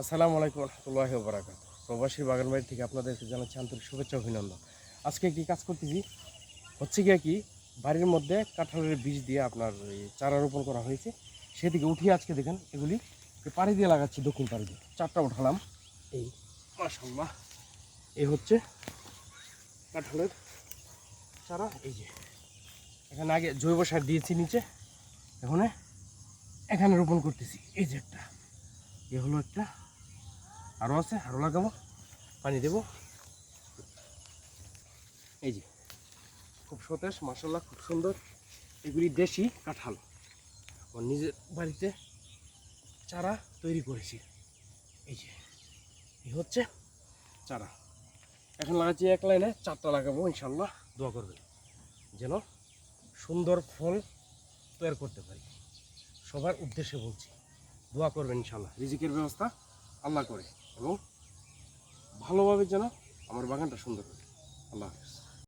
আসসালামু আলাইকুম রহমতুল্লাহি ওয়া বারাকাতুহু। প্রবাসী বাগানবাড়ি থেকে আপনাদেরকে জানাচ্ছি আন্তরিক শুভেচ্ছা অভিনন্দন। আজকে কি কাজ করতেছি হচ্ছে গিয়ে কি বাড়ির মধ্যে কাঁঠালের বীজ দিয়ে আপনার এই চারা রোপণ করা হয়েছে, সেদিকে উঠিয়ে আজকে দেখেন এগুলি পাড়ি দিয়ে লাগাচ্ছি। দক্ষিণ পাড়ি দিয়ে চারটা উঠালাম। এই মাশাআল্লাহ, এই হচ্ছে কাঁঠালের চারা। এই যে এখানে আগে জৈব সার দিয়েছি নিচে, এখন এখানে রোপণ করতেছি। এই যে একটা, এ হলো একটা, আরও আছে, আরও লাগাবো, পানি দেবো। এই যে খুব সতেজ মাশাআল্লাহ, খুব সুন্দর। এগুলি দেশি কাঁঠাল, আমার নিজের বাড়িতে চারা তৈরি করেছি। এই যে এই হচ্ছে চারা, এখন লাগাচ্ছি এক লাইনে, চারটা লাগাবো ইনশাল্লাহ। দোয়া করবেন যেন সুন্দর ফল তৈরি করতে পারি, সবার উদ্দেশ্যে বলছি। দোয়া করবেন ইনশাল্লাহ, রিজিকের ব্যবস্থা আল্লাহ করে এবং ভালোভাবে যেন আমার বাগানটা সুন্দর হয়। আল্লাহ হাফেজ।